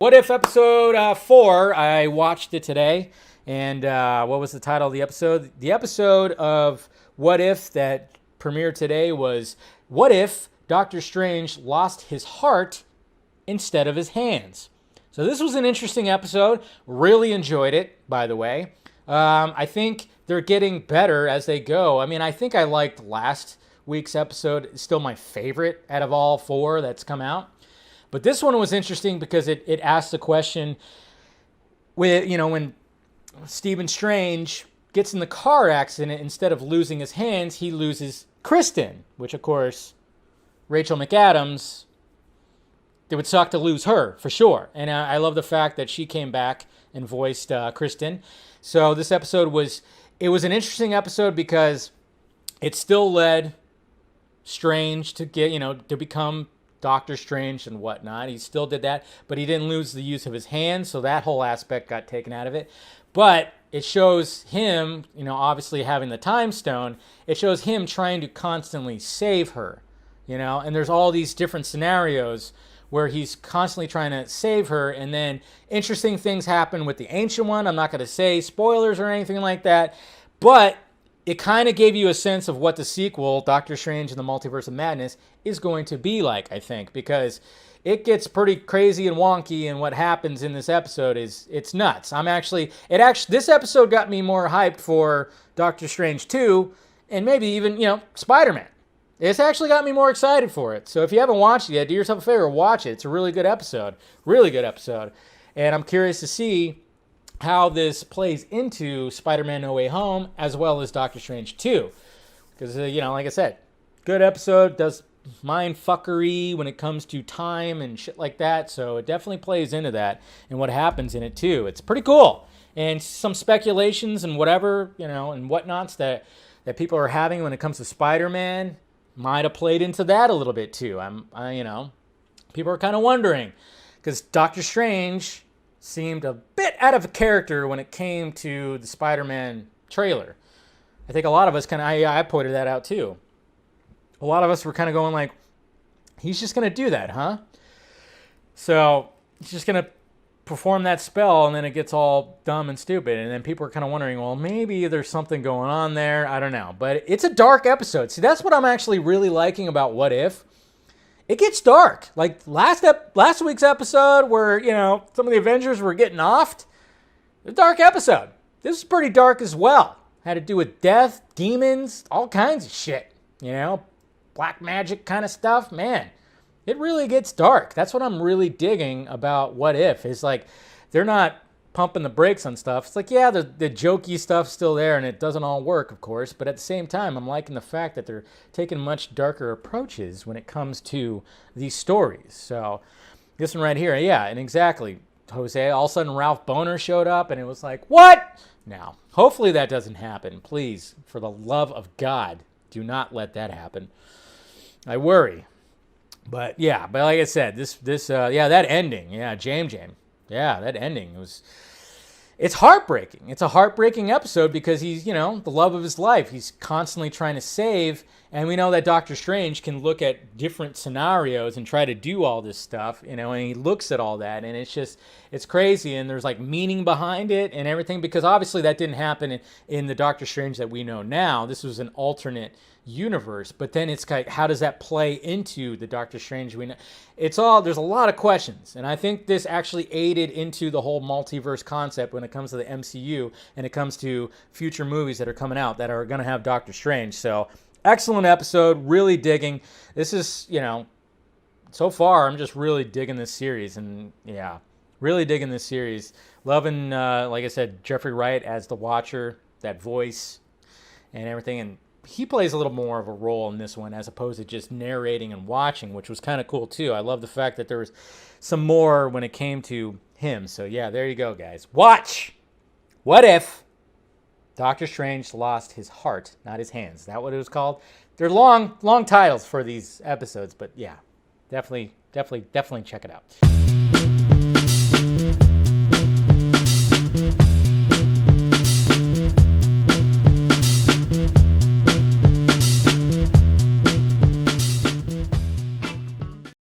What If episode 4, I watched it today. And what was the title of the episode? The episode of What If that premiered today was What If Doctor Strange Lost His Heart Instead of His Hands? So this was an interesting episode. Really enjoyed it, by the way. I think they're getting better as they go. I mean, I think I liked last week's episode. It's still my favorite out of all 4 that's come out. But this one was interesting because it asked the question when Stephen Strange gets in the car accident, instead of losing his hands, he loses Kristen, which of course, Rachel McAdams, it would suck to lose her for sure. And I love the fact that she came back and voiced Kristen. So this episode was an interesting episode because it still led Strange to to become Doctor Strange and whatnot. He still did that, but he didn't lose the use of his hands, so that whole aspect got taken out of it. But it shows him, obviously having the time stone, it shows him trying to constantly save her, and there's all these different scenarios where he's constantly trying to save her, and then interesting things happen with the Ancient One. I'm not going to say spoilers or anything like that, but it kind of gave you a sense of what the sequel, Doctor Strange and the Multiverse of Madness, is going to be like, I think, because it gets pretty crazy and wonky, and what happens in this episode it's nuts. This episode got me more hyped for Doctor Strange 2 and maybe even, Spider-Man. It's actually got me more excited for it. So if you haven't watched it yet, do yourself a favor, watch it. It's a really good episode. Really good episode. And I'm curious to see how this plays into Spider-Man No Way Home as well as Doctor Strange 2. Because, like I said, good episode, does mind fuckery when it comes to time and shit like that. So it definitely plays into that and what happens in it too. It's pretty cool. And some speculations and whatever, and whatnots that people are having when it comes to Spider-Man might have played into that a little bit too. People are kind of wondering because Doctor Strange seemed a bit out of character when it came to the Spider-Man trailer. I think a lot of us I pointed that out too. A lot of us were kind of going like, he's just going to do that, huh? So he's just going to perform that spell and then it gets all dumb and stupid. And then people are kind of wondering, well, maybe there's something going on there. I don't know. But it's a dark episode. See, that's what I'm actually really liking about What If. It gets dark. Like last week's episode where, some of the Avengers were getting offed. A dark episode. This is pretty dark as well. Had to do with death, demons, all kinds of shit. Black magic kind of stuff. Man, it really gets dark. That's what I'm really digging about What If. It's like they're not pumping the brakes on stuff. It's like, yeah, the jokey stuff's still there and it doesn't all work, of course. But at the same time, I'm liking the fact that they're taking much darker approaches when it comes to these stories. So this one right here, yeah, and exactly, Jose, all of a sudden Ralph Boner showed up and it was like, what? Now, hopefully that doesn't happen. Please, for the love of God, do not let that happen. I worry. But like I said, that ending, James. Yeah, that ending it's heartbreaking. It's a heartbreaking episode because he's, the love of his life. He's constantly trying to save. And we know that Doctor Strange can look at different scenarios and try to do all this stuff, and he looks at all that. And it's crazy. And there's like meaning behind it and everything because obviously that didn't happen in the Doctor Strange that we know now. This was an alternate universe. But then it's like, how does that play into the Doctor Strange we know? There's a lot of questions. And I think this actually aided into the whole multiverse concept when it comes to the MCU and it comes to future movies that are coming out that are going to have Doctor Strange. So excellent episode. Really digging. This is, so far I'm just really digging this series. And yeah, really digging this series. Loving, like I said, Jeffrey Wright as the Watcher, that voice and everything. And he plays a little more of a role in this one as opposed to just narrating and watching, which was kind of cool too. I love the fact that there was some more when it came to him. So yeah, there you go, guys. Watch What If Doctor Strange Lost His Heart, not his hands. Is that what it was called? They're long titles for these episodes, but yeah, definitely check it out.